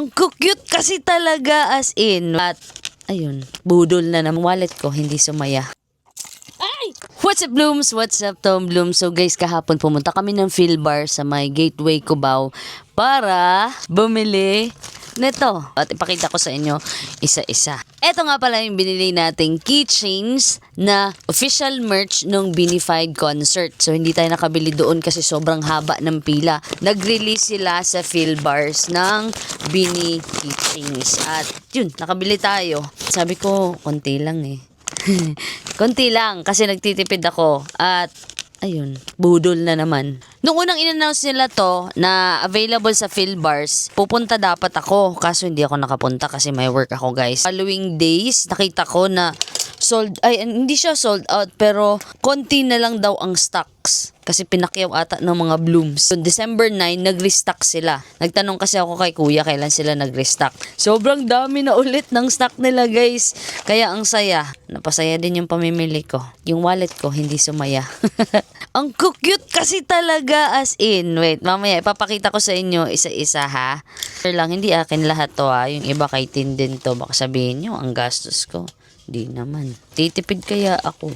Ang cute kasi talaga as in. At ayun, budol na ng wallet ko, hindi sumaya. Ay! What's up, Blooms? What's up, Tom Bloom? So guys, kahapon pumunta kami ng Philbar sa may Gateway Cubao para bumili nito. At ipakita ko sa inyo isa-isa. Ito nga pala yung binili nating keychains na official merch ng Binified concert. So hindi tayo nakabili doon kasi sobrang haba ng pila. Nag-release sila sa Philbars ng Bini keychains. At yun, nakabili tayo. Sabi ko, konti lang eh. Konti lang kasi nagtitipid ako at ayun, budol na naman. Nung unang in-announce nila to na available sa Philbars, pupunta dapat ako kaso hindi ako nakapunta kasi may work ako guys. Following days, nakita ko na hindi siya sold out pero konti na lang daw ang stocks kasi pinakyaw ata ng mga Blooms. So, December 9, nag-restock sila. Nagtanong kasi ako kay kuya kailan sila nag-restock. Sobrang dami na ulit ng stock nila guys. Kaya ang saya. Napasaya din yung pamimili ko. Yung wallet ko hindi sumaya. Ang cute kasi talaga as in. Wait, mamaya ipapakita ko sa inyo isa-isa ha. Pero lang, hindi akin lahat to ha. Yung iba kay Tin din to. Baka sabihin nyo, ang gastos ko. Di naman. Titipid kaya ako.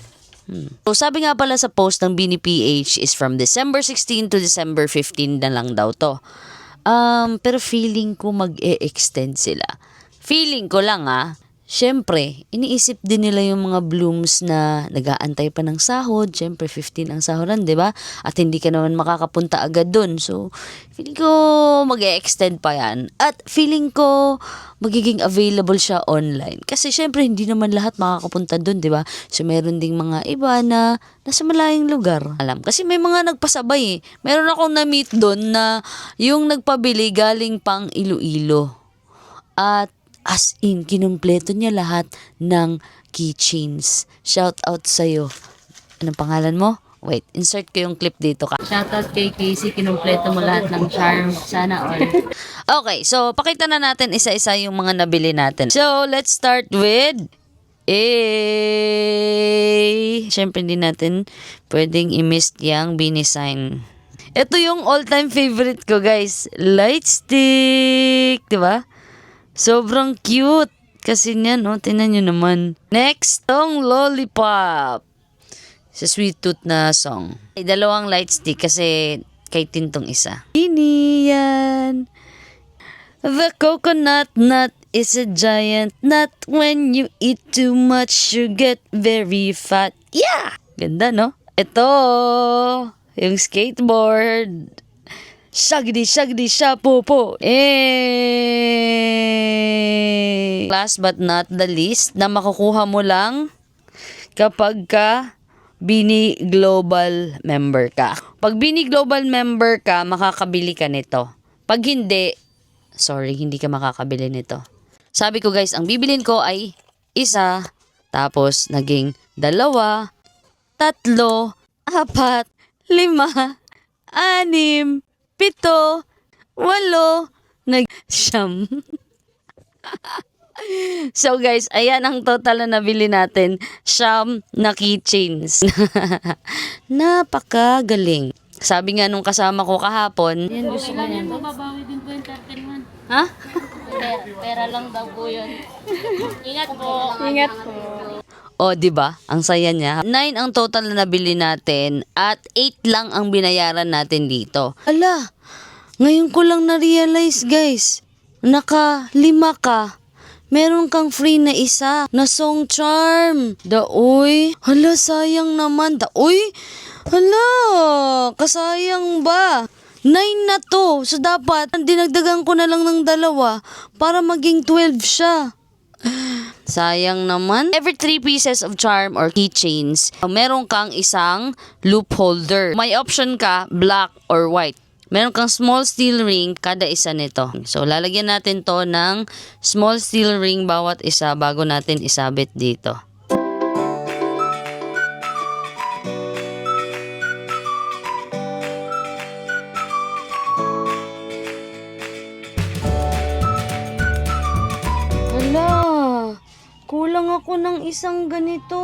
So sabi nga pala sa post ng Bini PH is from December 16 to December 15 na lang daw to. Pero feeling ko mag-e-extend sila. Feeling ko lang Siyempre, iniisip din nila yung mga Blooms na nag-aantay pa ng sahod. Siyempre, 15 ang sahuran, di ba? At hindi ka naman makakapunta agad dun. So, feeling ko mag-e-extend pa yan. At feeling ko magiging available siya online. Kasi siyempre, hindi naman lahat makakapunta dun, di ba? So, meron ding mga iba na nasa malayong lugar. Kasi may mga nagpasabay eh. Meron akong na-meet dun na yung nagpabili galing pang Iloilo. At as in, kinumpleto niya lahat ng keychains. Shout out sa'yo. Anong pangalan mo? Wait, insert ko yung clip dito ka. Shout out kay Casey, kinumpleto mo lahat ng charm. Sana all. Okay, so pakita na natin isa-isa yung mga nabili natin. So, let's start with Siyempre hindi natin pwedeng i-miss yung Binisign. Ito yung all-time favorite ko, guys. Light stick, diba? Sobrang cute. Kasi niyan, tingnan nyo naman. Next, tong Lollipop. Sa Sweet Tooth na song. Dalawang light stick kasi kay Tintong isa. Ini yan. The coconut nut is a giant nut. When you eat too much, you get very fat. Yeah! Ganda, no? Ito, yung skateboard. Shagdi, shagdi, shapopo. Last but not the least, na makukuha mo lang kapag ka Bini Global member ka. Pag Bini Global member ka, makakabili ka nito. Pag hindi, sorry, hindi ka makakabili nito. Sabi ko guys, ang bibilin ko ay isa, tapos naging 2, 3, 4, 5, 6, 7, 8, 9, 10. So guys, ayan ang total na nabili natin. 9 na keychains. Napakagaling. Sabi nga nung kasama ko kahapon, yan gusto ko yan. Mababawi din po yung 13 Ha? Pera lang daw po yun. Ingat po. Ingat po. O, di ba? Ang saya niya. 9 ang total na nabili natin at 8 lang ang binayaran natin dito. Ala, ngayon ko lang na-realize guys. Naka 5 ka. Meron kang free na isa na song charm. Daoy. Hala, sayang naman. Daoy. Hala, kasayang ba? 9 na to. So, dapat dinagdagan ko na lang ng 2 para maging 12 siya. Sayang naman. Every 3 pieces of charm or keychains, meron kang isang loop holder. May option ka, black or white. Meron kang small steel ring kada isa nito. So, lalagyan natin to ng small steel ring bawat isa bago natin isabit dito. Hala, kulang ako ng isang ganito.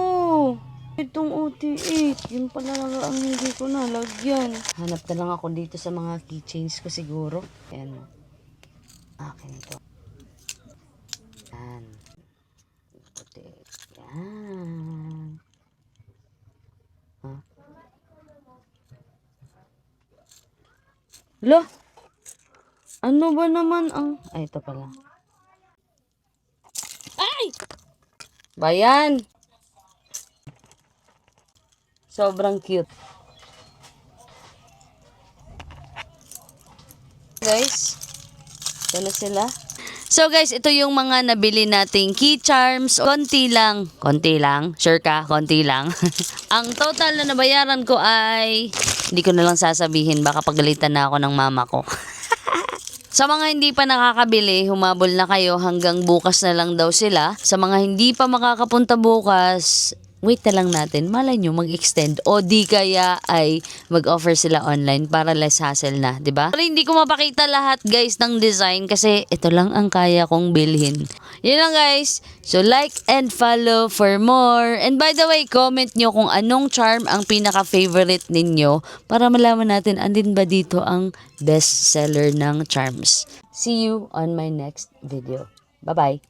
Itong OT8, yun pala ang hindi ko nalagyan. Hanap na lang ako dito sa mga keychains ko siguro. Ayan. Akin ito. Yan. Lo, ano ba naman ang... Ay, ito pala. Ay! Bayan! Sobrang cute. Guys, ito na sila. So guys, ito yung mga nabili nating key charms. Konti lang. Konti lang? Sure ka? Konti lang? Ang total na nabayaran ko ay... Hindi ko na lang sasabihin. Baka pagalitan na ako ng mama ko. Sa mga hindi pa nakakabili, humabol na kayo hanggang bukas na lang daw sila. Sa mga hindi pa makakapunta bukas, wait na lang natin. Malay nyo mag-extend o di kaya ay mag-offer sila online para less hassle na, di ba? Pero hindi ko mapakita lahat guys ng design kasi ito lang ang kaya kong bilhin. Yun lang guys. So like and follow for more. And by the way, comment nyo kung anong charm ang pinaka-favorite ninyo para malaman natin andin ba dito ang best seller ng charms. See you on my next video. Bye-bye.